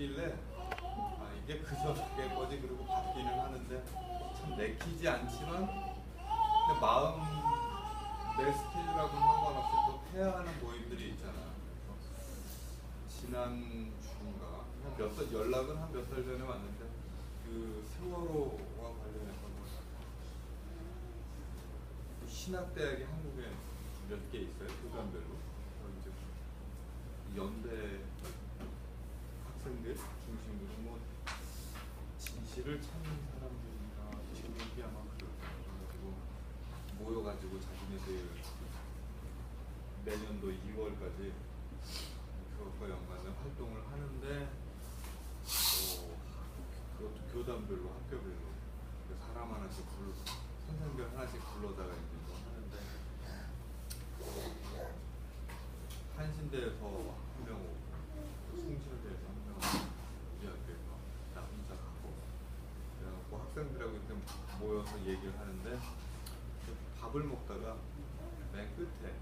있길래 이게 그저 그게 거지 그러고 받기는 하는데 참 내키지 않지만 근데 마음 내 스케줄하고 상관없이 또 해야 하는 모임들이 있잖아. 지난 주인가 연락은 한 몇 달 전에 왔는데 그 세월호와 관련해서 신학대학이 한국에 몇 개 있어요. 교단별로. 이제 연대 학생들 중심으로 뭐 진실을 찾는 사람들인가 제목이 아마 그래가지고 모여가지고 자기네들 내년도 2월까지 그것과 연관된 활동을 하는데 그것도 교단별로 학교별로 사람 하나씩 선생들 하나씩 불러다가 이제 뭐 하는데 한신대에서 한 명 오고 숭실대에서 한 명 오고 우리 학교에서 나 혼자 가고 그래갖고 학생들하고 이렇게 모여서 얘기를 하는데 밥을 먹다가 맨 끝에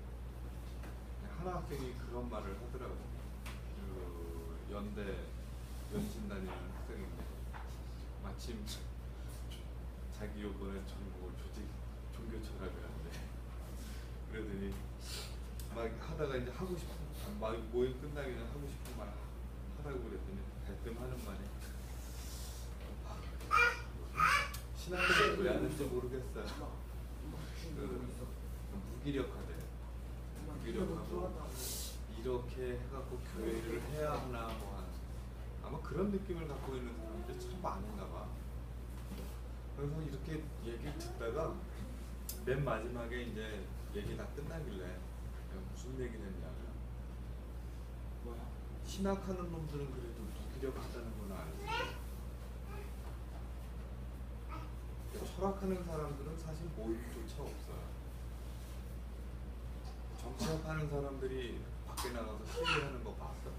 하나 학생이 그런 말을 하더라고. 그 연대 연신 다니는 학생인데 마침 자기 요번에 전공을 조직 종교 철학을 한대. 그러더니 막 하다가 이제 하고 싶은 막 모임 끝나기 전에 하고 싶은 말 하라고 그랬더니 대뜸 하는 말이 신학을 왜 하는지 모르겠어요. 무기력하대. 무기력하고 이렇게 해갖고 교회를 해야 하나 뭐 아마 그런 느낌을 갖고 있는 사람들이 참 많은가 봐. 그래서 이렇게 얘기를 듣다가 맨 마지막에 이제 얘기 다 끝나길래 무슨 얘기를 했냐면 뭐야? 신학하는 놈들은 그래도 무기력하다는 건 알지. 철학하는 사람들은 사실 모임조차 없어요. 정치학하는 사람들이 밖에 나가서 시위하는 거 봤어?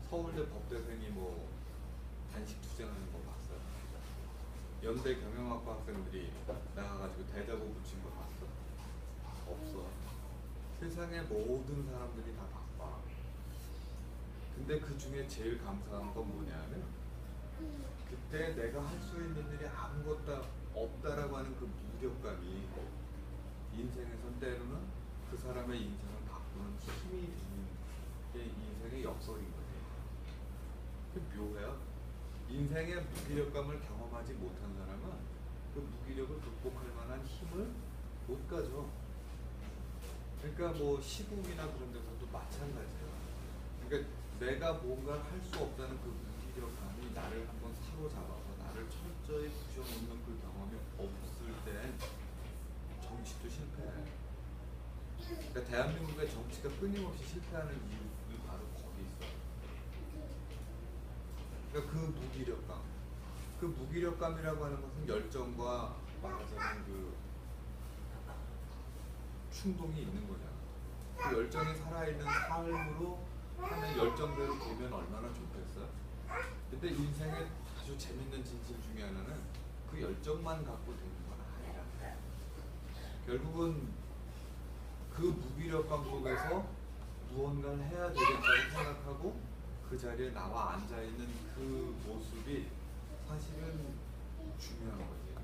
서울대 법대생이 뭐 단식 투쟁하는 거 봤어? 연대 경영학과 학생들이 나가가지고 대자보 붙인 거 봤어? 없어. 세상의 모든 사람들이 다 바빠. 근데 그 중에 제일 감사한 건 뭐냐면 그때 내가 할 수 있는 일이 아무것도 없다라고 하는 그 무력감이 인생에선 때로는 그 사람의 인생을 바꾸는 힘이 되는 게 인생의 역설인 거지. 그 묘해요. 인생의 무기력감을 경험하지 못한 사람은 그 무기력을 극복할 만한 힘을 못 가져. 그러니까 뭐 시국이나 그런 데서도 마찬가지예요. 그러니까 내가 뭔가를 할 수 없다는 그 무기력감이 나를 한번 사로잡아서 나를 철저히 부셔놓는 그 경험이 없을 땐 정치도 실패해. 그러니까 대한민국의 정치가 끊임없이 실패하는 이유는 바로 거기 있어. 그러니까 그 무기력감이라고 하는 것은 열정과 말하자면 그 충동이 있는 거잖아. 그 열정이 살아있는 삶으로 하는 열정대로 되면 얼마나 좋겠어. 근데 인생의 아주 재밌는 진실 중에 하나는 그 열정만 갖고 되는 건 아니라 결국은 그 무기력감 속에서 무언가를 해야 되겠다고 생각하고 그 자리에 나와 앉아있는 그 모습이 사실은 중요한 거지.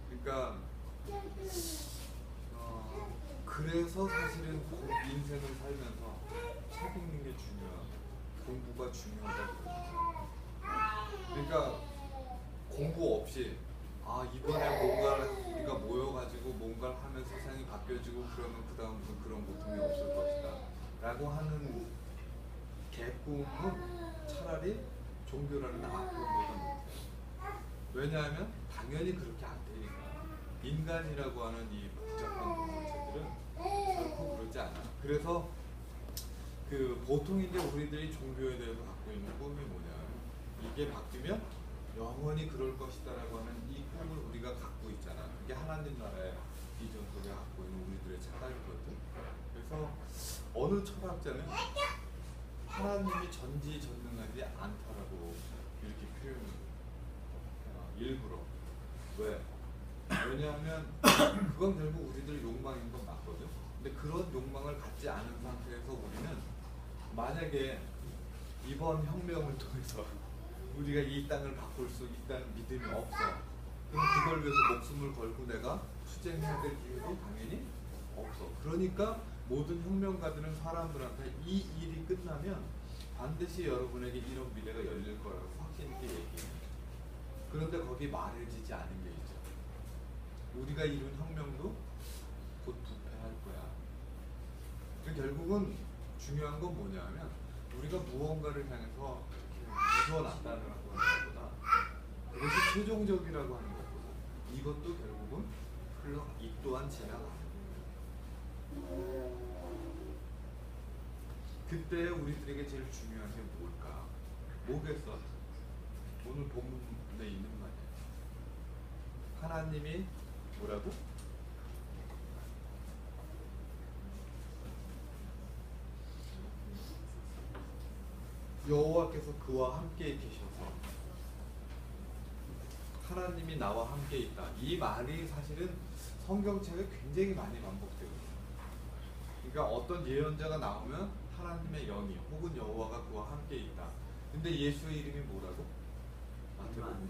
그러니까 그래서 사실은 인생을 살면서 책 읽는 게 중요하고 공부가 중요하다고. 그러니까 공부 없이 이번에 뭔가 우리가 모여가지고 뭔가를 하면 세상이 바뀌어지고 그러면 그 다음부터 그런 고통이 없을 것이다 라고 하는 개꿈은 차라리 종교라는 악보보다 못해요. 왜냐하면 당연히 그렇게 안 되니까. 인간이라고 하는 이 복잡한 공동체들은 결코 그러지 않아. 그래서 그 보통 이제 우리들이 종교에 대해서 갖고 있는 꿈이 뭐냐, 이게 바뀌면 영원히 그럴 것이다라고 하는 이 꿈을 우리가 갖고 있잖아. 그게 하나님 나라의 비전 속에 갖고 있는 우리들의 착각이거든. 그래서 어느 철학자는 하나님이 전지전능하지 않다라고 이렇게 표현해요. 일부러. 왜? 왜냐하면 그건 결국 우리들 욕망인 건 맞거든. 근데 그런 욕망을 갖지 않은 상태에서 우리는 만약에 이번 혁명을 통해서 우리가 이 땅을 바꿀 수 있다는 믿음이 없어. 그럼 그걸 위해서 목숨을 걸고 내가 투쟁해야 될 이유도 당연히 없어. 그러니까 모든 혁명가들은 사람들한테 이 일이 끝나면 반드시 여러분에게 이런 미래가 열릴 거라고 확신 있게 얘기해. 그런데 거기 말해지지 않은 게 있죠. 우리가 이룬 혁명도 곧 부패할 거야. 결국은 중요한 건 뭐냐면 우리가 무언가를 향해서 무서워놨다는 것보다 그것이 최종적이라고 하는 것보다 이것도 결국은 이 또한 지나가는 거예요. 그때 우리들에게 제일 중요한 게 뭘까? 뭐겠어? 오늘 본문에 있는 말이에요. 하나님이 뭐라고? 여호와께서 그와 함께 계셔서 하나님이 나와 함께 있다. 이 말이 사실은 성경책에 굉장히 많이 반복되거든요. 그러니까 어떤 예언자가 나오면 하나님의 영이 혹은 여호와가 그와 함께 있다. 근데 예수의 이름이 뭐라고? 마태복음.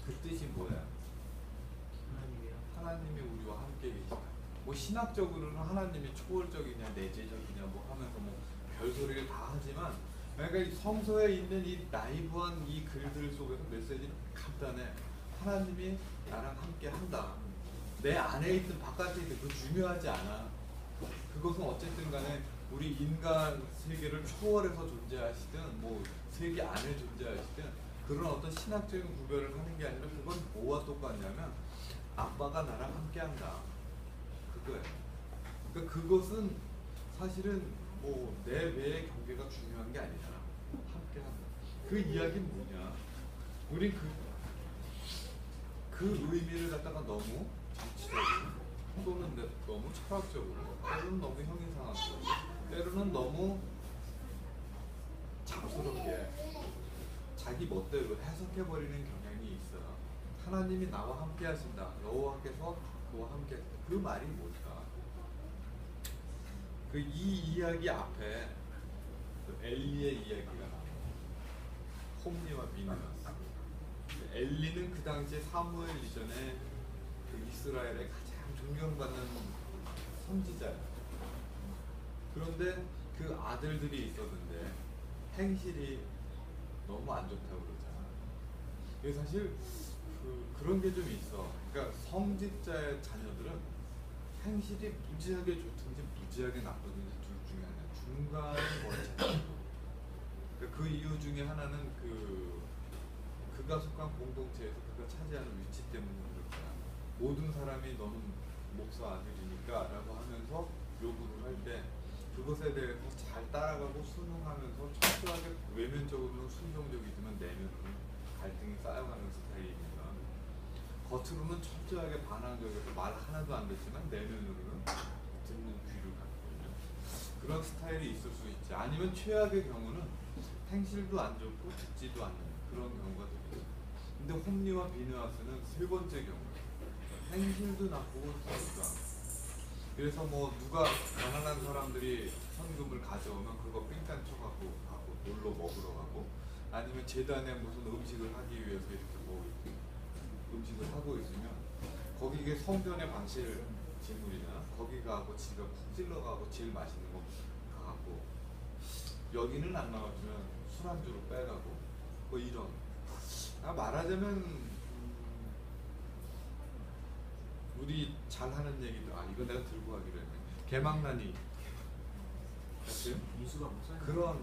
그 뜻이 뭐야? 하나님이 우리와 함께 계시다. 뭐 신학적으로는 하나님이 초월적이냐 내재적이냐 뭐 하면서 뭐 별소리를 다 하지만 그러니까 이 성서에 있는 이 나이브한 이 글들 속에서 메시지는 간단해. 하나님이 나랑 함께 한다. 내 안에 있든 바깥에 있든 그거 중요하지 않아. 그것은 어쨌든 간에 우리 인간 세계를 초월해서 존재하시든 뭐 세계 안에 존재하시든 그런 어떤 신학적인 구별을 하는 게 아니라 그건 뭐와 똑같냐면 아빠가 나랑 함께 한다. 그거예요. 그러니까 그것은 사실은 뭐 내 외의 경계가 중요한 게 아니잖아. 함께 한다. 그 이야기는 뭐냐? 우리 그 의미를 갖다가 너무 정치적으로 또는 너무 철학적으로 때로는 너무 형이상학적으로 때로는 너무 잡스럽게 자기 멋대로 해석해버리는 경향이 있어. 하나님이 나와 함께 하신다. 여호와께서 그와 함께 하신다. 그 말이 뭘까? 그 이 이야기 앞에 엘리의 이야기가 나와요. 홈리와 비느하스. 엘리는 그 당시에 사무엘 이전에 그 이스라엘의 가장 존경받는 선지자예요. 그런데 그 아들들이 있었는데 행실이 너무 안 좋다고 그러잖아. 그게 사실 그런 게 좀 있어. 그러니까 성직자의 자녀들은 행실이 무지하게 좋든지 무지하게 나쁘든지 둘 중에 하나 중간에 거쳐요. 그러니까 그 이유 중에 하나는 그가 속한 공동체에서 그가 차지하는 위치 때문에 그럴 거야. 모든 사람이 너는 목사 아들이니까 라고 하면서 요구를 할 때 그것에 대해서 잘 따라가고 순응하면서 철저하게 외면적으로는 순종적이지만 내면으로는 갈등이 쌓여가는 스타일이니까 겉으로는 철저하게 반항적이어서 말 하나도 안 듣지만 내면으로는 듣는 귀를 갖고 있는 그런 스타일이 있을 수 있지. 아니면 최악의 경우는 행실도 안 좋고 듣지도 않는 그런 경우가 되겠죠. 근데 홈리와 비느하스는 세 번째 경우예요. 행실도 나쁘고 듣지도 않고. 그래서 뭐 누가 가난한 사람들이 헌금을 가져오면 그거 삥땅 쳐갖고 가고 놀러 먹으러 가고 아니면 재단에 무슨 음식을 하기 위해서 이렇게 뭐 음식을 하고 있으면 거기 이게 성전의 방실 지물이나 거기 가고 지가 푹 찔러 가고 제일 맛있는 거 가고 여기는 안 나왔지만 술안주로 빼가고 뭐 이런 말하자면 우리 잘하는 얘기도 이거 내가 들고 가기로 했네. 개망나니 같은 그런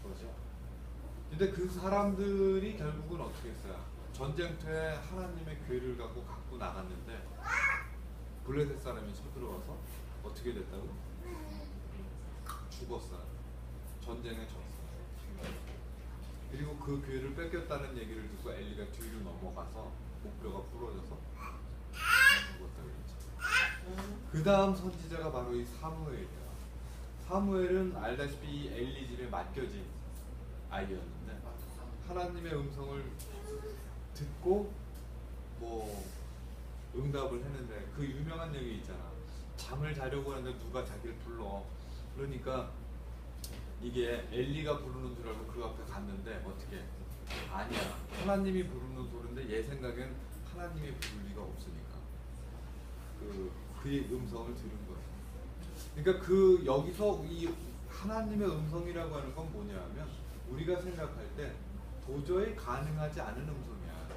뭐죠? 근데 그 사람들이 결국은 어떻게 했어요? 전쟁터에 하나님의 교회를 갖고 나갔는데 블레셋 사람이 쳐들어와서 어떻게 됐다고? 죽었어요. 전쟁에 졌어요. 그리고 그 교회를 뺏겼다는 얘기를 듣고 엘리가 뒤로 넘어가서 목뼈가 부러져서 죽었다고 했죠. 그 다음 선지자가 바로 이 사무엘이에요. 사무엘은 알다시피 엘리 집에 맡겨진 아이였는데 하나님의 음성을 듣고 뭐 응답을 했는데 그 유명한 얘기 있잖아. 잠을 자려고 하는데 누가 자기를 불러. 그러니까 이게 엘리가 부르는 줄 알고 그 앞에 갔는데 어떻게? 아니야. 하나님이 부르는 소리인데 얘 생각엔 하나님이 부를 리가 없으니까 그의 음성을 들은 거예요. 그러니까 그 여기서 이 하나님의 음성이라고 하는 건 뭐냐면 우리가 생각할 때 도저히 가능하지 않은 음성이야.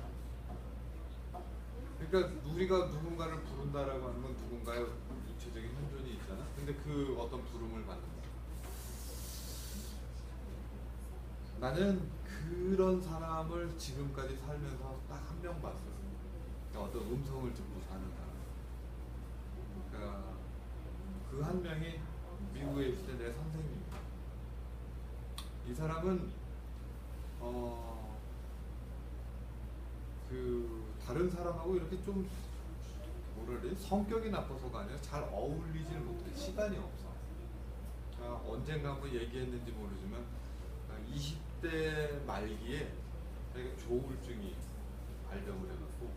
그러니까 우리가 누군가를 부른다라고 하는 건 누군가의 육체적인 현존이 있잖아. 근데 그 어떤 부름을 받는 거야. 나는 그런 사람을 지금까지 살면서 딱 한 명 봤어. 그러니까 어떤 음성을 듣고 사는 사람. 그러니까 그 한 명이 미국에 있을 때 내 선생님이야. 이 사람은 그 다른 사람하고 이렇게 좀 뭐라 그래 성격이 나빠서가 아니라 잘 어울리질 못해. 시간이 없어. 언젠가 한번 얘기했는지 모르지만 20대 말기에 자기가 조울증이 발병을 해갖고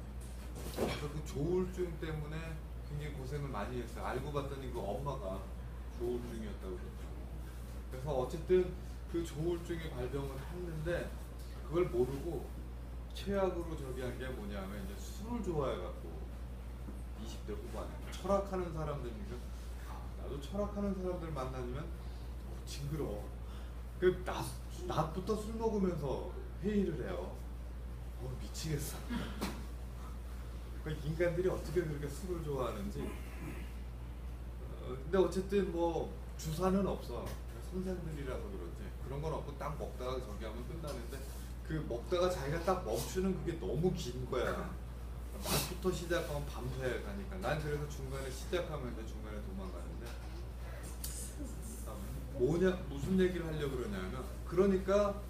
그래서 그 조울증 때문에 굉장히 고생을 많이 했어요. 알고 봤더니 그 엄마가 조울증이었다고 그랬죠. 그래서 어쨌든 그 조울증이 발병을 했는데 그걸 모르고 최악으로 저기 한 게 뭐냐면 이제 술을 좋아해갖고 20대 후반에 철학하는 사람들이니까 나도 철학하는 사람들 만나면 징그러워. 그 낮부터 술 먹으면서 회의를 해요. 미치겠어. 그 인간들이 어떻게 그렇게 술을 좋아하는지. 근데 어쨌든 뭐 주사는 없어. 선생들이라서 그런지 그런 건 없고 딱 먹다가 저기 하면 끝나는데 그 먹다가 자기가 딱 멈추는 그게 너무 긴 거야. 낮부터 시작하면 밤새 가니까 난 그래서 중간에 시작하면 이제 중간에 도망가는데 무슨 얘기를 하려고 그러냐면 그러니까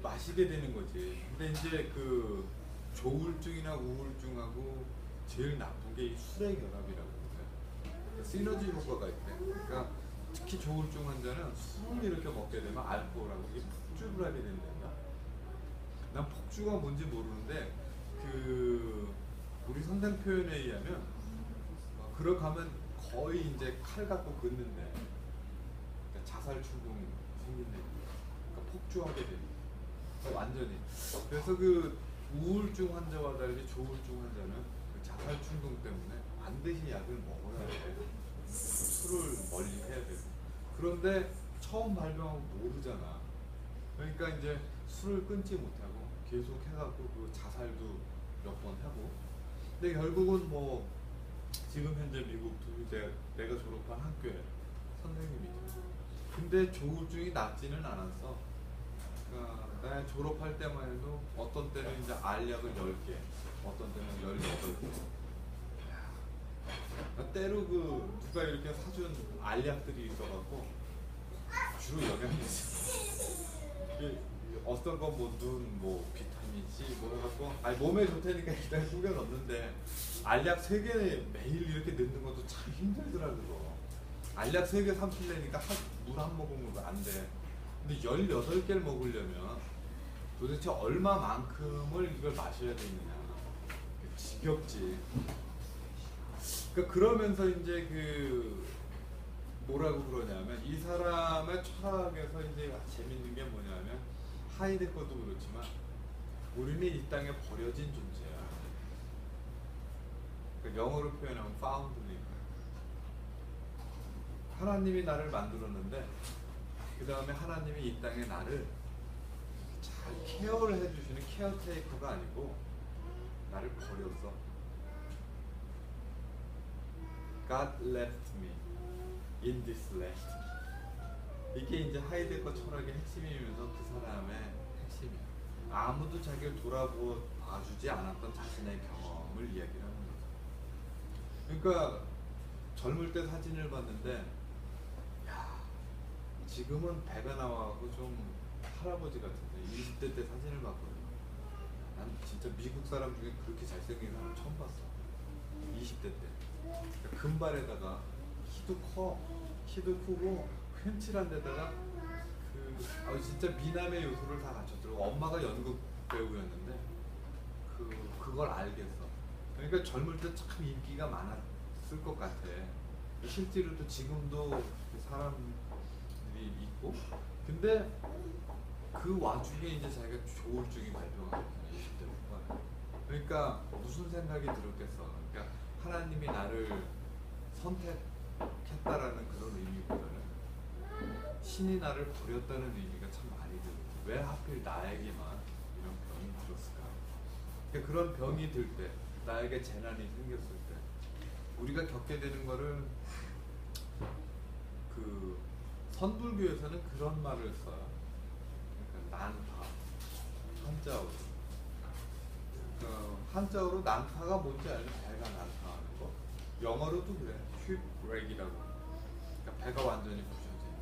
마시게 되는 거지. 근데 이제 그 조울증이나 우울증하고 제일 나쁜 게 이 술의 결합이라고 그래요. 시너지 효과가 있대. 그러니까 특히 조울증 환자는 술을 이렇게 먹게 되면 알코올하고 이게 폭주를 하게 된단다. 난 폭주가 뭔지 모르는데 우리 선생 표현에 의하면 그러고 가면 거의 이제 칼 갖고 긋는데 그러니까 자살 충동 생긴다. 그러니까 폭주하게 됩니다. 완전히. 그래서 그 우울증 환자와 달리 조울증 환자는 그 자살 충동 때문에 반드시 약을 먹어야 돼. 술을 멀리 해야 되고. 그런데 처음 발병하고 모르잖아. 그러니까 이제 술을 끊지 못하고 계속 해갖고 그 자살도 몇 번 하고. 근데 결국은 뭐 지금 현재 미국 내가 졸업한 학교에 선생님이죠. 근데 조울증이 낫지는 않았어. 그러니까 나 졸업할 때만 해도 어떤 때는 이제 알약을 10개, 어떤 때는 18개. 때로 누가 이렇게 사준 알약들이 있어갖고 주로 영양이 있어. 어떤 건 뭐 눈, 뭐 비타민 C 뭐 해갖고 몸에 좋다니까 일단 챙겨 넣는데 알약 3개 매일 이렇게 넣는 것도 참 힘들더라고요. 알약 3개 삼킬래니까 물 한 모금으로 안 돼. 근데 18개를 먹으려면 도대체 얼마만큼을 이걸 마셔야 되느냐. 지겹지. 그러면서 이제 뭐라고 그러냐면 이 사람의 철학에서 이제 재밌는 게 뭐냐면 하이데거도 그렇지만 우리는 이 땅에 버려진 존재야. 영어로 표현하면 foundling. 하나님이 나를 만들었는데 그 다음에 하나님이 이 땅에 나를 잘 케어를 해주시는 케어테이커가 아니고 나를 버렸어. God left me in this land. 이게 이제 하이데거 철학의 핵심이면서 그 사람의 핵심이야. 아무도 자기를 돌아봐주지 않았던 자신의 경험을 이야기하는 거죠. 그러니까 젊을 때 사진을 봤는데 야 지금은 배가 나와갖고 좀 할아버지 같은데 20대 때 사진을 봤거든요. 난 진짜 미국 사람 중에 그렇게 잘생긴 사람 처음 봤어. 20대 때. 그러니까 금발에다가 키도 크고 훤칠한 데다가 진짜 미남의 요소를 다 갖췄더라고. 엄마가 연극 배우였는데 그걸 알겠어. 그러니까 젊을 때 참 인기가 많았을 것 같아. 실제로도 지금도 사람들이 근데 그 와중에 이제 자기가 조울증이 발병하거든요. 20대 후반에. 그러니까 무슨 생각이 들었겠어. 그러니까 하나님이 나를 선택했다라는 그런 의미보다는 신이 나를 버렸다는 의미가 참 많이 들어요. 왜 하필 나에게만 이런 병이 들었을까? 그러니까 그런 병이 들 때, 나에게 재난이 생겼을 때 우리가 겪게 되는 거를 그 선불교에서는 그런 말을 써요. 그러니까 난파, 한자어로. 한자어로 난파가 뭔지 알죠? 배가 난파하는 거. 영어로도 그래. shipwreck이라고. 그러니까 배가 완전히 부셔지는 거.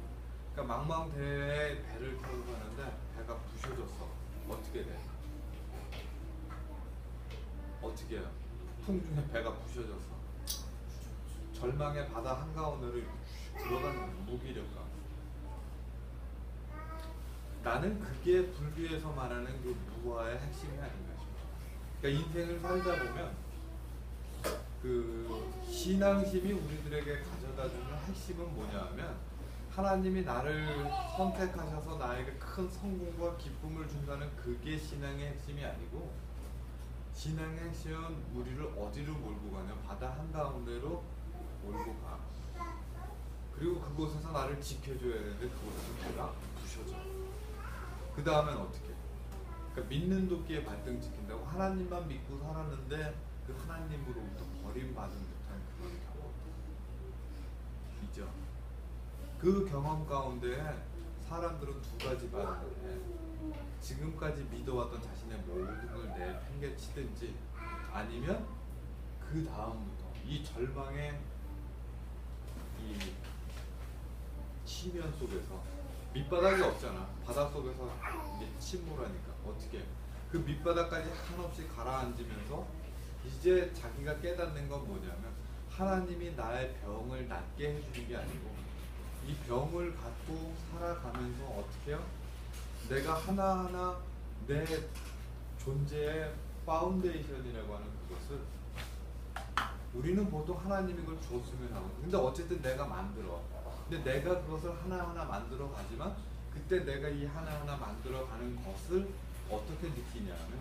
그러니까 망망대해에 배를 타고 가는데 배가 부셔졌어. 어떻게 돼? 어떻게 해요? 풍중에 배가 부셔졌어. 절망의 바다 한가운데로 들어가는 무기력감. 나는 그게 불교에서 말하는 그 무아의 핵심이 아닌가 싶어요. 그러니까 인생을 살다 보면 그 신앙심이 우리들에게 가져다주는 핵심은 뭐냐면 하나님이 나를 선택하셔서 나에게 큰 성공과 기쁨을 준다는 그게 신앙의 핵심이 아니고 신앙의 핵심은 우리를 어디로 몰고 가냐 바다 한가운데로 몰고 가. 그리고 그곳에서 나를 지켜줘야 되는데 그곳에서 내가 부셔져. 그 다음엔 어떻게? 그러니까 믿는 도끼에 발등 찍힌다고 하나님만 믿고 살았는데 그 하나님으로부터 버림받은 듯한 그런 경험. 있죠? 그 경험 가운데 사람들은 두 가지 반응을 해. 지금까지 믿어왔던 자신의 모든 걸 내팽개치든지 아니면 그 다음부터 이 절망의 이 치면 속에서 밑바닥이 없잖아. 바닷속에서 이제 침몰하니까 어떻게 그 밑바닥까지 한없이 가라앉으면서 이제 자기가 깨닫는 건 뭐냐면 하나님이 나의 병을 낫게 해주는 게 아니고 이 병을 갖고 살아가면서 어떻게 해요? 내가 하나하나 내 존재의 파운데이션이라고 하는 그것을 우리는 보통 하나님이 그걸 줬으면 하고 근데 어쨌든 내가 만들어. 근데 내가 그것을 하나하나 만들어 가지만 그때 내가 이 하나하나 만들어 가는 것을 어떻게 느끼냐면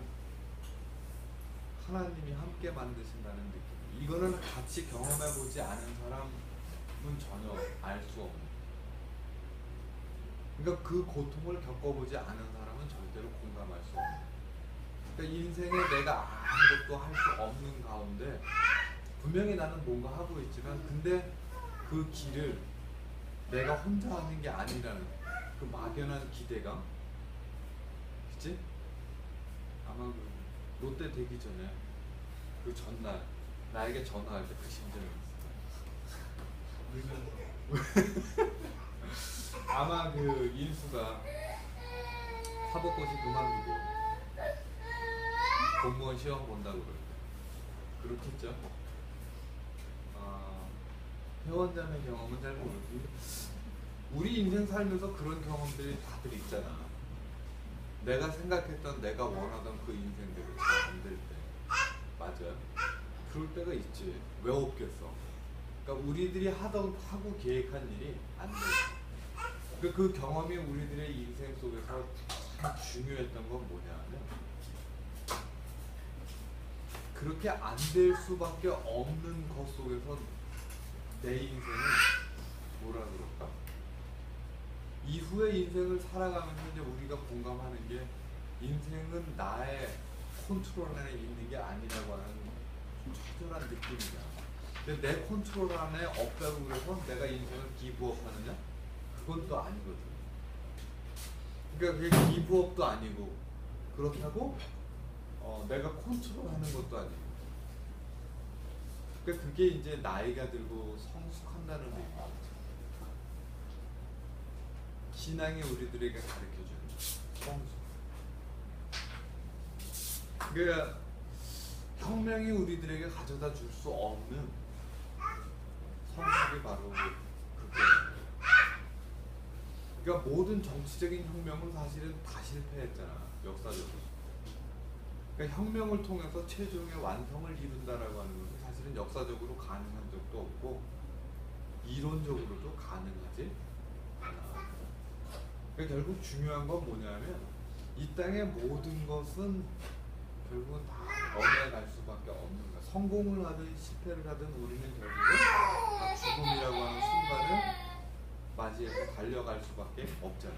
하나님이 함께 만드신다는 느낌. 이거는 같이 경험해 보지 않은 사람은 전혀 알 수 없는. 그러니까 그 고통을 겪어보지 않은 사람은 절대로 공감할 수 없는. 그러니까 인생에 내가 아무것도 할 수 없는 가운데 분명히 나는 뭔가 하고 있지만 근데 그 길을 내가 혼자 하는 게 아니라는 그 막연한 기대감. 그치? 아마 그 롯데 되기 전에 그 전날 나에게 전화할 때 그 심정이 있어요. 아마 그 인수가 사법고시 그만두고 공무원 시험 본다고 그럴 때 그렇겠죠? 회원자매 경험은 잘 모르지. 우리 인생 살면서 그런 경험들이 다들 있잖아. 내가 생각했던 내가 원하던 그 인생대로 잘 안 될 때. 맞아요. 그럴 때가 있지. 왜 없겠어? 그러니까 우리들이 하고 계획한 일이 안 돼. 그러니까 그 경험이 우리들의 인생 속에서 참 중요했던 건 뭐냐면 그렇게 안 될 수밖에 없는 것 속에서 내 인생은 뭐라 그럴까? 이후의 인생을 살아가면서 이제 우리가 공감하는 게 인생은 나의 컨트롤 안에 있는 게 아니라고 하는 처절한 느낌이야. 근데 내 컨트롤 안에 없다고 그래서 내가 인생을 기브업 하느냐? 그건 또 아니거든. 그러니까 그게 기브업도 아니고 그렇다고 내가 컨트롤하는 것도 아니고. 그러니까 그게 이제 나이가 들고 성숙한다는 의미죠. 신앙이 우리들에게 가르쳐주는 성숙. 그러니까 혁명이 우리들에게 가져다 줄 수 없는 성숙이 바로 그게. 그러니까 모든 정치적인 혁명은 사실은 다 실패했잖아. 역사적으로. 그러니까 혁명을 통해서 최종의 완성을 이룬다라고 하는 것은 사실은 역사적으로 가능한 적도 없고 이론적으로도 가능하지 않아. 그러니까 결국 중요한 건 뭐냐면 이 땅의 모든 것은 결국은 다 넘어갈 수밖에 없는 거야. 성공을 하든 실패를 하든 우리는 결국은 다 죽음이라고 하는 순간을 맞이해서 달려갈 수밖에 없잖아.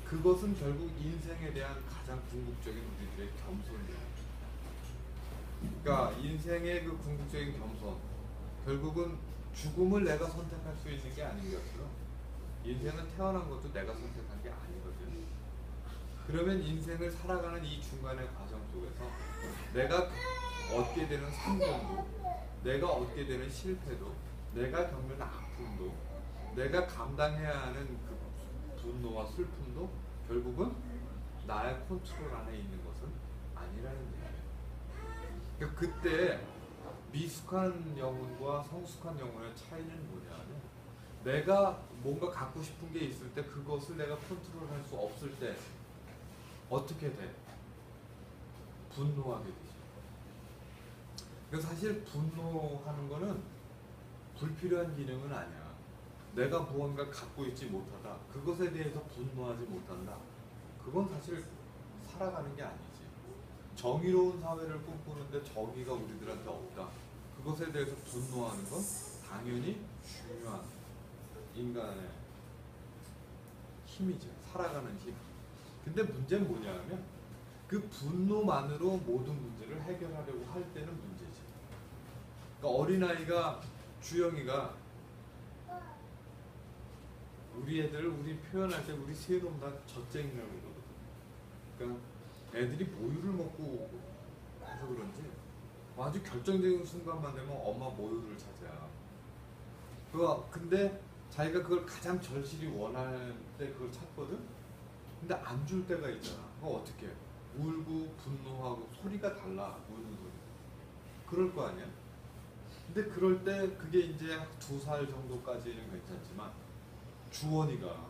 그것은 결국 인생에 대한 가장 궁극적인 우리들의 겸손이야. 그러니까 인생의 그 궁극적인 겸손, 결국은 죽음을 내가 선택할 수 있는 게 아닌 것처럼 인생은 태어난 것도 내가 선택한 게 아니거든. 그러면 인생을 살아가는 이 중간의 과정 속에서 내가 얻게 되는 성공도, 내가 얻게 되는 실패도, 내가 겪는 아픔도, 내가 감당해야 하는 그 분노와 슬픔도 결국은 나의 컨트롤 안에 있는 것은 아니라는 얘기예요. 그러니까 그때 미숙한 영혼과 성숙한 영혼의 차이는 뭐냐면, 내가 뭔가 갖고 싶은 게 있을 때 그것을 내가 컨트롤할 수 없을 때 어떻게 돼? 분노하게 되죠. 그래서 사실 분노하는 거는 불필요한 기능은 아니야. 내가 무언가 갖고 있지 못하다, 그것에 대해서 분노하지 못한다, 그건 사실 살아가는 게 아니지. 정의로운 사회를 꿈꾸는데 정의가 우리들한테 없다, 그것에 대해서 분노하는 건 당연히 중요한 인간의 힘이죠. 살아가는 힘. 근데 문제는 뭐냐면 그 분노만으로 모든 문제를 해결하려고 할 때는 문제지. 그러니까 어린아이가, 주영이가 우리 애들, 우리 표현할 때 우리 세 놈 다 젖쟁이라고 그러거든. 그러니까 애들이 모유를 먹고 해서 그런지 아주 결정적인 순간만 되면 엄마 모유를 찾아. 근데 자기가 그걸 가장 절실히 원할 때 그걸 찾거든? 근데 안 줄 때가 있잖아. 그거 어떻게 해? 울고 분노하고 소리가 달라, 우는 소리. 그럴 거 아니야? 근데 그럴 때 그게 이제 2살 정도까지는 괜찮지만 주원이가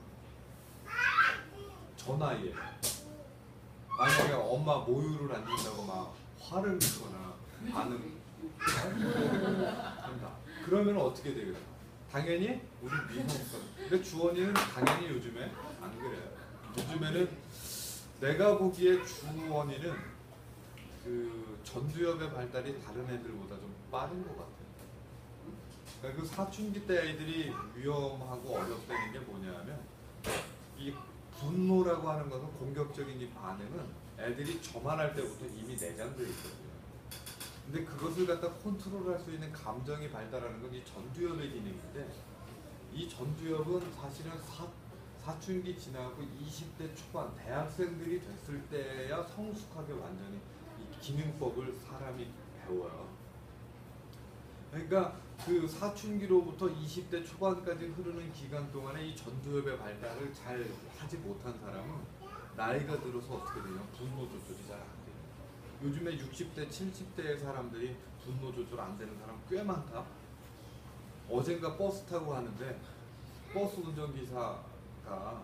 저 나이에 만약에 엄마 모유를 안 준다고 막 화를 내거나 한다. 그러면 어떻게 되겠어? 당연히 우리 미성숙한. 근데 주원이는 당연히 요즘에 안 그래요. 요즘에는 내가 보기에 주원이는 그 전두엽의 발달이 다른 애들보다 좀 빠른 것 같아요. 그러니까 그 사춘기 때 애들이 위험하고 어렵다는 게 뭐냐면, 이 분노라고 하는 것은, 공격적인 이 반응은 애들이 저만할 때부터 이미 내장되어 있거든요. 근데 그것을 갖다 컨트롤할 수 있는 감정이 발달하는 건 이 전두엽의 기능인데, 이 전두엽은 사실은 사춘기 지나고 20대 초반 대학생들이 됐을 때야 성숙하게 완전히 이 기능법을 사람이 배워요. 그러니까 그 사춘기로부터 20대 초반까지 흐르는 기간 동안에 이 전두엽의 발달을 잘 하지 못한 사람은 나이가 들어서 어떻게 되냐면 분노 조절이 잘 안 돼요. 요즘에 60대, 70대의 사람들이 분노 조절 안 되는 사람 꽤 많다. 어젠가 버스 타고 가는데 버스 운전기사가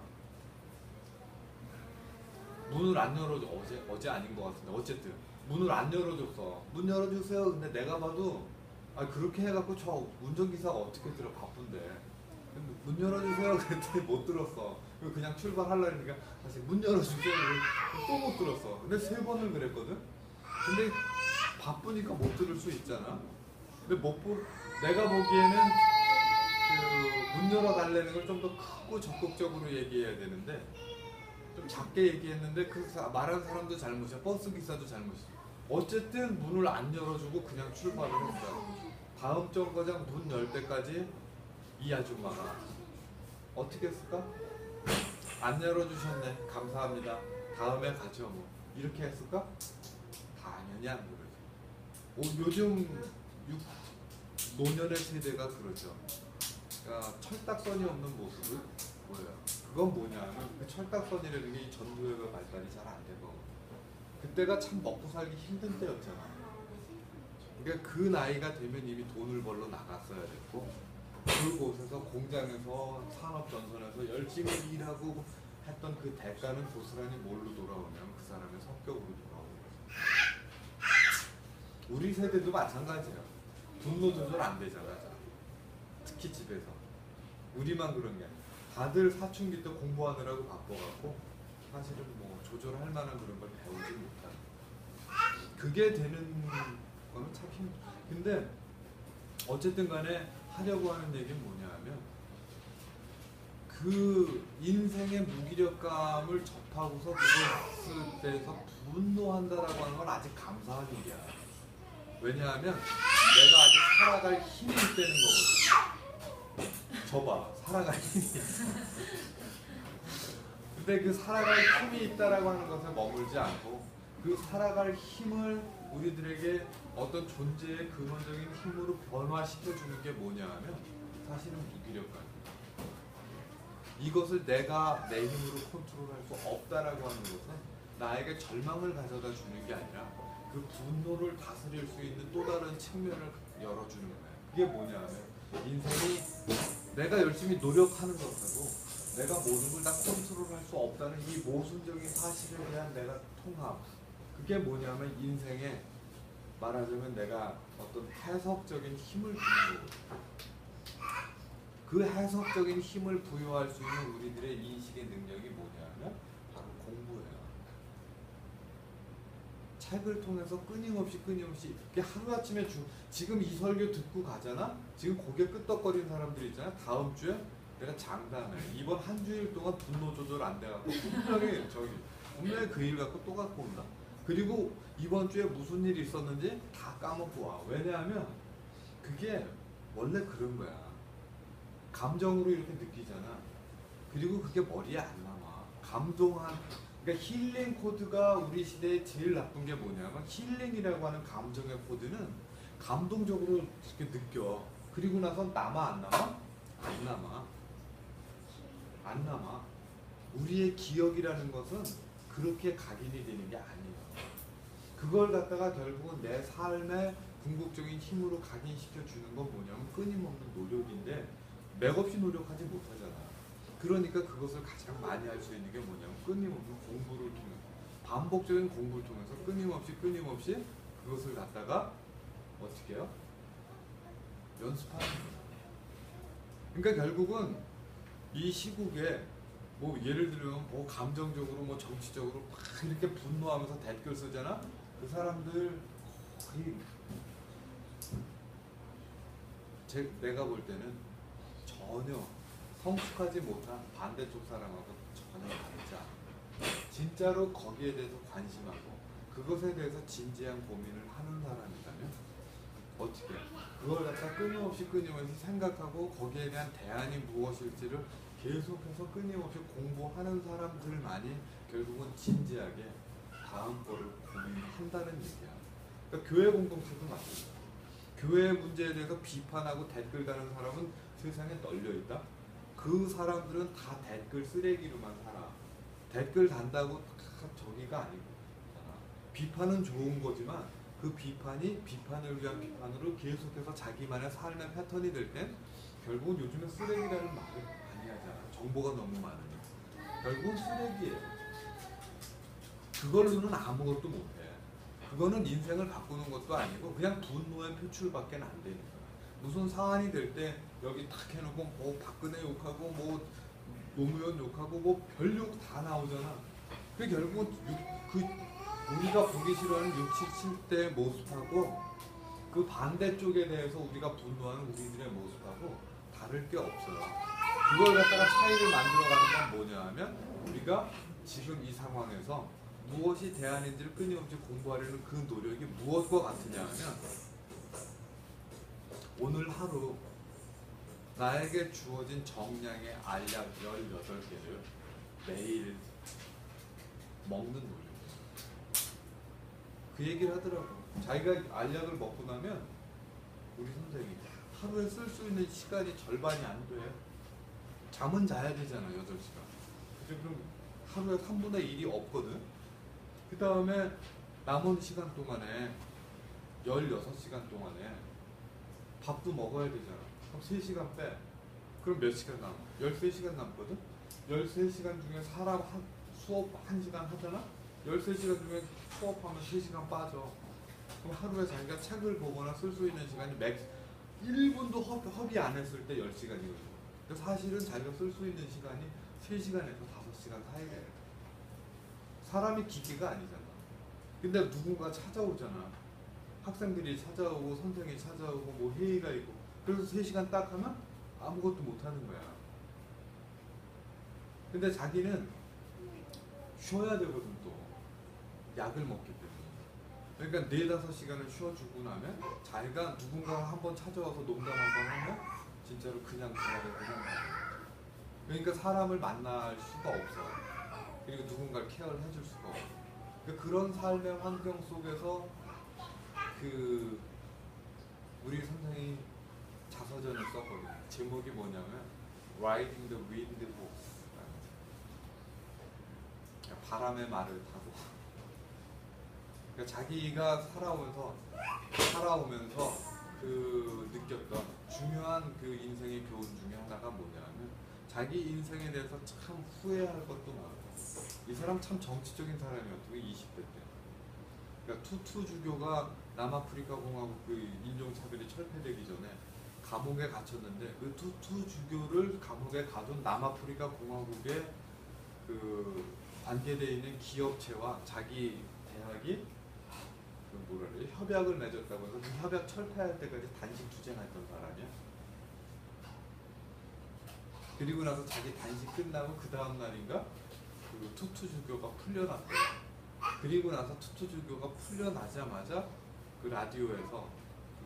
문을 안 열어줘. 어제 아닌 것 같은데 어쨌든 문을 안 열어줬어. 문 열어주세요. 근데 내가 봐도 그렇게 해갖고 저 운전기사가 어떻게 들어, 바쁜데. 문 열어주세요 그랬더니 못 들었어. 그냥 출발하려니까 다시 문 열어주세요. 또 못 들었어. 근데 3번을 그랬거든. 근데 바쁘니까 못 들을 수 있잖아. 근데 내가 보기에는 그 문 열어달라는 걸 좀 더 크고 적극적으로 얘기해야 되는데 좀 작게 얘기했는데 그 말한 사람도 잘못이야. 버스 기사도 잘못이야. 어쨌든 문을 안 열어주고 그냥 출발을 했어. 다음 정거장 문 열 때까지 이 아줌마가 어떻게 했을까? 안 열어주셨네. 감사합니다. 다음에 가죠. 뭐 이렇게 했을까? 당연히 안 그러죠. 요즘 노년의 세대가 그러죠. 그러니까 철딱선이 없는 모습을 보여요. 그건 뭐냐면 그 철딱선이라는 게 이 전두엽의 발달이 잘 안 되고, 그때가 참 먹고 살기 힘든 때였잖아. 그러니까 그 나이가 되면 이미 돈을 벌러 나갔어야 됐고, 그곳에서 공장에서 산업전선에서 열심히 일하고 했던 그 대가는 고스란히 뭘로 돌아오면 그 사람의 성격으로 돌아오는 거죠. 우리 세대도 마찬가지야. 분노 조절 안 되잖아. 특히 집에서. 우리만 그런 게 아니야. 다들 사춘기 때 공부하느라고 바빠갖고 사실은 뭐 조절할 만한 그런 걸 배우지 못하는. 그게 되는 거는 참 힘. 근데 어쨌든 간에 하려고 하는 얘기는 뭐냐 하면 그 인생의 무기력감을 접하고서 그것을 대해서 분노한다라고 하는 건 아직 감사한 일이야. 왜냐하면 내가 아직 살아갈 힘이 있다는 거거든. 저봐, 살아갈 힘이 있어. 근데 그 살아갈 힘이 있다라고 하는 것에 머물지 않고 그 살아갈 힘을 우리들에게 어떤 존재의 근원적인 힘으로 변화시켜주는 게 뭐냐 하면 사실은 무기력감이야. 이것을 내가 내 힘으로 컨트롤할 수 없다라고 하는 것은 나에게 절망을 가져다 주는 게 아니라 그 분노를 다스릴 수 있는 또 다른 측면을 열어주는 거예요. 그게 뭐냐 하면 인생이 내가 열심히 노력하는 것하고 내가 모든 걸 다 컨트롤할 수 없다는 이 모순적인 사실에 대한 내가 통합. 그게 뭐냐면 인생에 말하자면 내가 어떤 해석적인 힘을 주는 거거든요. 그 해석적인 힘을 부여할 수 있는 우리들의 인식의 능력이 뭐냐면 바로 공부예요. 책을 통해서 끊임없이 이렇게 하루아침에 지금 이 설교 듣고 가잖아? 지금 고개 끄덕거리는 사람들 있잖아? 다음 주에 내가 장담해. 이번 한 주일 동안 분노 조절 안 돼갖고 분명히 그 일 갖고 또 갖고 온다. 그리고 이번 주에 무슨 일이 있었는지 다 까먹고 와. 왜냐하면 그게 원래 그런 거야. 감정으로 이렇게 느끼잖아. 그리고 그게 머리에 안 남아. 그러니까 힐링 코드가 우리 시대에 제일 나쁜 게 뭐냐면 힐링이라고 하는 감정의 코드는 감동적으로 이렇게 느껴. 그리고 나서 남아 안 남아? 안 남아. 안 남아. 우리의 기억이라는 것은 그렇게 각인이 되는 게 아니에요. 그걸 갖다가 결국은 내 삶의 궁극적인 힘으로 각인시켜 주는 건 뭐냐면 끊임없는 노력인데 맥없이 노력하지 못하잖아. 그러니까 그것을 가장 많이 할 수 있는 게 뭐냐면 끊임없는 공부를 통해서 반복적인 공부를 통해서 끊임없이 그것을 갖다가 어떻게 해요? 연습하는 거야. 그러니까 결국은 이 시국에 뭐 예를 들면 뭐 감정적으로 뭐 정치적으로 막 이렇게 분노하면서 댓글 쓰잖아. 그 사람들 거의 내가 볼 때는 전혀 성숙하지 못한 반대쪽 사람하고 전혀 다르지 않아. 진짜로 거기에 대해서 관심하고 그것에 대해서 진지한 고민을 하는 사람이라면 어떻게 그걸 갖다 끊임없이 생각하고 거기에 대한 대안이 무엇일지를 계속해서 끊임없이 공부하는 사람들만이 결국은 진지하게 다음 거를 고민한다는 얘기야. 그러니까 교회 공동체도 마찬가지야. 교회 문제에 대해서 비판하고 댓글 다는 사람은 세상에 널려있다? 그 사람들은 다 댓글 쓰레기로만 살아. 댓글 단다고 저기가 아니고 비판은 좋은 거지만 그 비판이 비판을 위한 비판으로 계속해서 자기만의 삶의 패턴이 될 땐 결국은 요즘에 쓰레기라는 말을 많이 하잖아. 정보가 너무 많으니까. 결국은 쓰레기예요. 그걸로는 아무것도 못해. 그거는 인생을 바꾸는 것도 아니고 그냥 분노의 표출밖에 안 되니까. 무슨 사안이 될 때 여기 탁 해놓고 뭐 박근혜 욕하고 뭐 노무현 욕하고 뭐 별 욕 다 나오잖아. 그 결국은 우리가 보기 싫어하는 60, 70대의 모습하고 그 반대쪽에 대해서 우리가 분노하는 우리들의 모습하고 다를 게 없어요. 그걸 갖다가 차이를 만들어가는 건 뭐냐 하면 우리가 지금 이 상황에서 무엇이 대안인지를 끊임없이 공부하려는 그 노력이 무엇과 같으냐 하면 오늘 하루 나에게 주어진 정량의 알약 18개를 매일 먹는 노력. 그 얘기를 하더라고. 자기가 알약을 먹고 나면 우리 선생님이 하루에 쓸 수 있는 시간이 절반이 안 돼. 잠은 자야 되잖아, 8시간. 그럼 하루에 3분의 1이 없거든. 그 다음에 남은 시간 동안에 16시간 동안에 밥도 먹어야 되잖아. 그럼 3시간 빼. 그럼 몇 시간 남아? 13시간 남거든? 13시간 중에 사람 수업 1시간 하잖아? 13시간 중에 수업하면 3시간 빠져. 그럼 하루에 자기가 책을 보거나 쓸 수 있는 시간이 1분도 허비 안 했을 때 10시간이거든. 근데 사실은 자기가 쓸 수 있는 시간이 3시간에서 5시간 사이래요. 사람이 기계가 아니잖아. 근데 누군가 찾아오잖아. 학생들이 찾아오고 선생이 찾아오고 뭐 회의가 있고, 그래서 3시간 딱 하면 아무것도 못 하는 거야. 근데 자기는 쉬어야 되거든. 또 약을 먹기 때문에. 그러니까 4-5시간을 쉬어주고 나면 자기가 누군가 한번 찾아와서 농담 한번 하면 진짜로 그냥 가야 돼. 그냥 가야 돼. 그러니까 사람을 만날 수가 없어. 그리고 누군가를 케어를 해줄 수가 없어. 그러니까 그런 삶의 환경 속에서 우리 선생이 자서전을 썼거든요. 제목이 뭐냐면 Riding the Wind Horse, 바람의 말을 타고. 그러니까 자기가 살아오면서 느꼈던 중요한 인생의 교훈 중에 하나가 뭐냐면, 자기 인생에 대해서 참 후회할 것도 많고. 이 사람 참 정치적인 사람이었고, 20대 때. 그러니까 투투주교가 남아프리카 공화국 인종차별이 철폐되기 전에 감옥에 gat혔는데, 그 투투주교를 감옥에 가둔 남아프리카 공화국의 관계되어 있는 기업체와 자기 대학이 협약을 맺었다고 해서 그 협약 철폐할 때까지 단식 투쟁했던 사람이야. 그리고 나서 자기 단식 끝나고 그 다음 날인가 투투주교가 풀려났대. 그리고 나서 투투주교가 풀려나자마자 라디오에서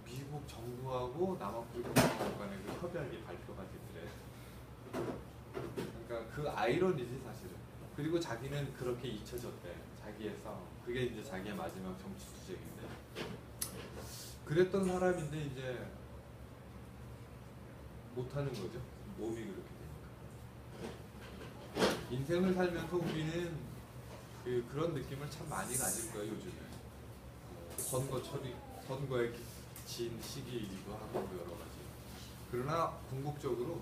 미국 정부하고 남아프리카 공화국 간의 협약이 발표가 됐더래. 그러니까 아이러니지 사실은. 그리고 자기는 그렇게 잊혀졌대. 자기의 싸움. 그게 이제 자기의 마지막 정치 투쟁인데. 그랬던 사람인데 이제 못하는 거죠. 몸이 그렇게 되니까. 인생을 살면서 우리는 그런 느낌을 참 많이 가질 거예요, 요즘에. 선거에 진 시기이기도 하고 여러 가지. 그러나 궁극적으로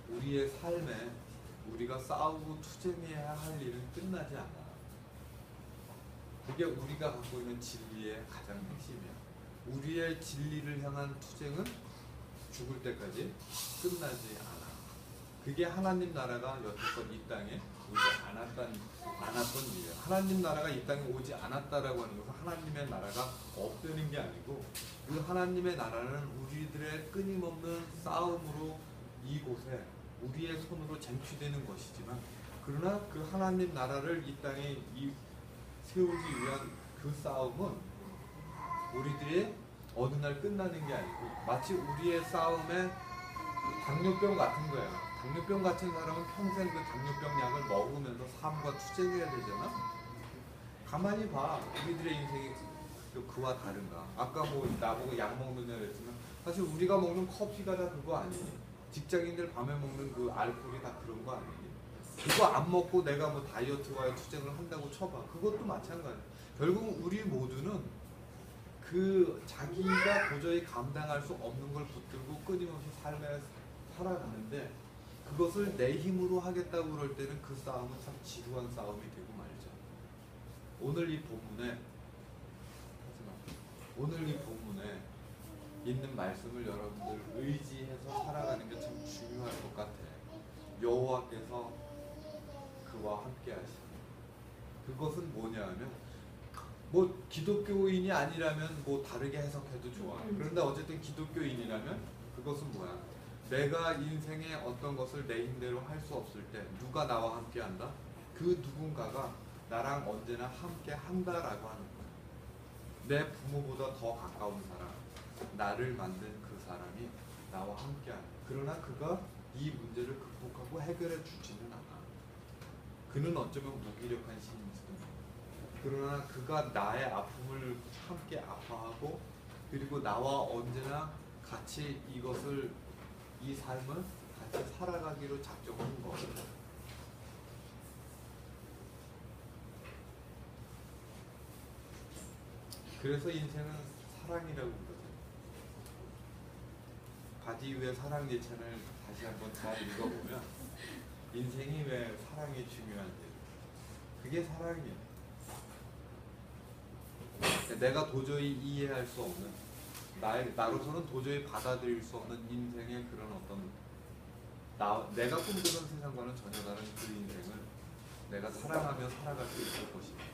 우리의 삶에 우리가 싸우고 투쟁해야 할 일은 끝나지 않아. 그게 우리가 갖고 있는 진리의 가장 핵심이야. 우리의 진리를 향한 투쟁은 죽을 때까지 끝나지 않아. 그게 하나님 나라가 여태껏 이 땅에 오지 않았던 일이야. 하나님 나라가 이 땅에 오지 않았다라고 하는 것은 하나님의 나라가 없다는 게 아니고, 그 하나님의 나라는 우리들의 끊임없는 싸움으로 이곳에 우리의 손으로 쟁취되는 것이지만, 그러나 그 하나님 나라를 이 땅에 세우기 위한 그 싸움은 우리들의 어느 날 끝나는 게 아니고, 마치 우리의 싸움에 당뇨병 같은 거예요. 당뇨병 같은 사람은 평생 그 당뇨병 약을 먹으면서 삶과 투쟁해야 되잖아. 가만히 봐. 우리들의 인생이 그와 다른가. 아까 나보고 약 먹느냐 그랬지만, 사실 우리가 먹는 커피가 다 그거 아니니? 직장인들 밤에 먹는 그 알코올이 다 그런 거 아니니? 그거 안 먹고 내가 다이어트와의 투쟁을 한다고 쳐봐. 그것도 마찬가지야. 결국 우리 모두는 자기가 도저히 감당할 수 없는 걸 붙들고 끊임없이 삶에 살아가는데, 그것을 내 힘으로 하겠다고 그럴 때는 그 싸움은 참 지루한 싸움이 되고 말죠. 오늘 이 본문에 있는 말씀을 여러분들 의지해서 살아가는 게 참 중요할 것 같아. 여호와께서 그와 함께 하시니. 그것은 뭐냐 하면, 기독교인이 아니라면 다르게 해석해도 좋아. 그런데 어쨌든 기독교인이라면 그것은 뭐야? 내가 인생의 어떤 것을 내 힘대로 할 수 없을 때 누가 나와 함께 한다? 그 누군가가 나랑 언제나 함께 한다라고 하는 거야. 내 부모보다 더 가까운 사람, 나를 만든 그 사람이 나와 함께 한다. 그러나 그가 이 문제를 극복하고 해결해 주지는 않아. 그는 어쩌면 무기력한 신인지도 몰라. 그러나 그가 나의 아픔을 함께 아파하고, 그리고 나와 언제나 같이 이 삶을 같이 살아가기로 작정한 거예요. 그래서 인생은 사랑이라고 그러죠. 바디 위의 사랑 예찬을 다시 한번 잘 읽어보면, 인생이 왜 사랑이 중요한지, 그게 사랑이에요. 내가 도저히 이해할 수 없는 나로서는 도저히 받아들일 수 없는 인생의 그런 어떤 내가 꿈꾸는 세상과는 전혀 다른 그 인생을 내가 사랑하며 살아갈 수 있을 것입니다.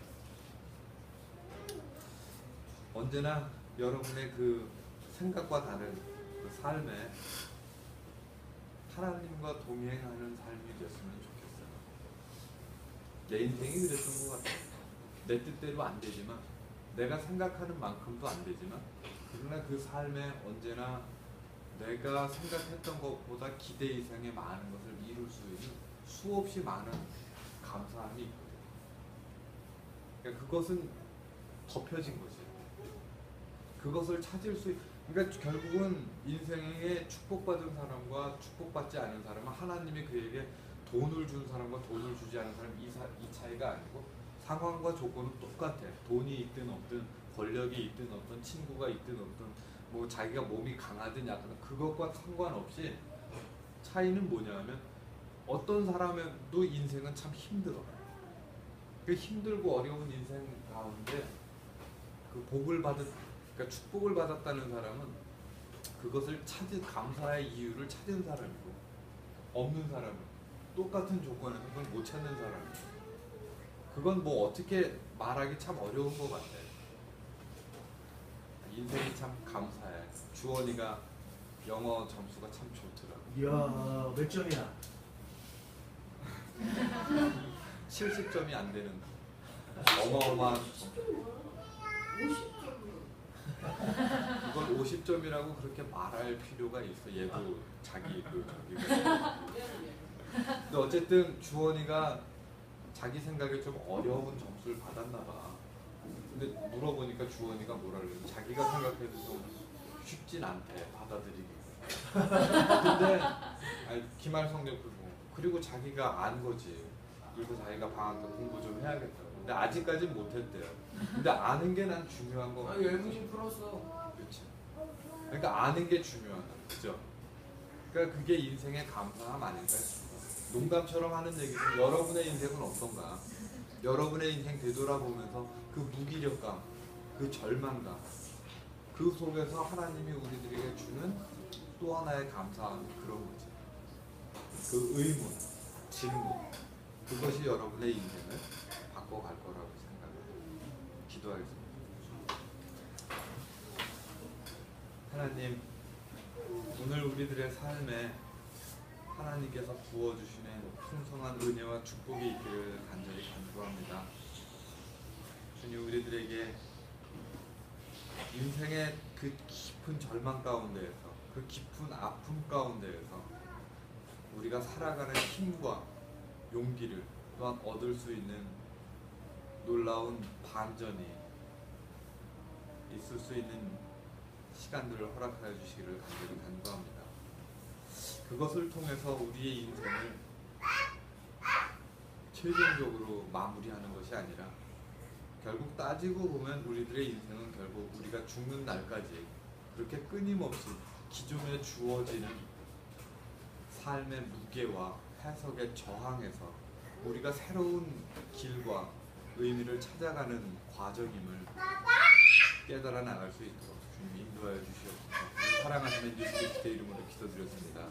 언제나 여러분의 그 생각과 다른 그 삶에 하나님과 동행하는 삶이 됐으면 좋겠어요. 내 인생이 그랬던 것 같아요. 내 뜻대로 안 되지만, 내가 생각하는 만큼도 안 되지만, 그러나 그 삶에 언제나 내가 생각했던 것보다 기대 이상의 많은 것을 이룰 수 있는 수없이 많은 감사함이 있거든요. 그러니까 그것은 덮여진 거지. 그것을 찾을 수 그러니까 결국은 인생에 축복받은 사람과 축복받지 않은 사람은 하나님이 그에게 돈을 준 사람과 돈을 주지 않은 사람 이 차이가 아니고 상황과 조건은 똑같아. 돈이 있든 없든 권력이 있든 없든 친구가 있든 없든 뭐 자기가 몸이 강하든 약하든 그것과 상관없이 차이는 뭐냐면 어떤 사람도 인생은 참 힘들어. 그 힘들고 어려운 인생 가운데 그 그러니까 축복을 받았다는 사람은 그것을 감사의 이유를 찾은 사람이고, 없는 사람은 똑같은 조건에서 그걸 못 찾는 사람이에요. 그건 뭐 어떻게 말하기 참 어려운 것 같아요. 인생이 참 감사해. 주원이가 영어 점수가 참 좋더라고. 이야, 몇 점이야? 70점이 안 되는 어마어마한 점수. 50점. 그걸 50점이라고 그렇게 말할 필요가 있어. 얘도 자기 근데 어쨌든 주원이가 자기 생각에 좀 어려운 점수를 받았나 봐. 근데 물어보니까 주원이가 뭐라 그래? 자기가 생각해도 좀 쉽진 않대, 받아들이기. 근데 기말 성적도 보고, 그리고 자기가 안 거지. 그리고 자기가 방학 때 공부 좀 해야겠다고. 근데 아직까지는 못했대요. 근데 아는 게 난 중요한 거 같아. 열심히 풀었어. 그렇지. 그러니까 아는 게 중요하다. 그죠? 그러니까 그게 인생의 감사함 아닐까 싶습니다. 농담처럼 하는 얘기죠. 여러분의 인생은 어떤가? 여러분의 인생 되돌아보면서 그 무기력감, 그 절망감, 그 속에서 하나님이 우리들에게 주는 또 하나의 감사함이 그런 거지. 그 의문, 질문, 그것이 여러분의 인생을 바꿔갈 거라고 생각합니다. 기도하겠습니다. 하나님, 오늘 우리들의 삶에 하나님께서 부어주시는 풍성한 은혜와 축복이 있기를 간절히 간구합니다. 주님, 우리들에게 인생의 그 깊은 절망 가운데에서, 그 깊은 아픔 가운데에서 우리가 살아가는 힘과 용기를 또한 얻을 수 있는 놀라운 반전이 있을 수 있는 시간들을 허락하여 주시기를 간절히 간구합니다. 그것을 통해서 우리의 인생을 최종적으로 마무리하는 것이 아니라 결국 따지고 보면 우리들의 인생은 결국 우리가 죽는 날까지 그렇게 끊임없이 기존에 주어지는 삶의 무게와 해석에 저항해서 우리가 새로운 길과 의미를 찾아가는 과정임을 깨달아 나갈 수 있도록 주님 인도하여 주시옵소서. 사랑하시는 예수 그리스도의 이름으로 기도드렸습니다.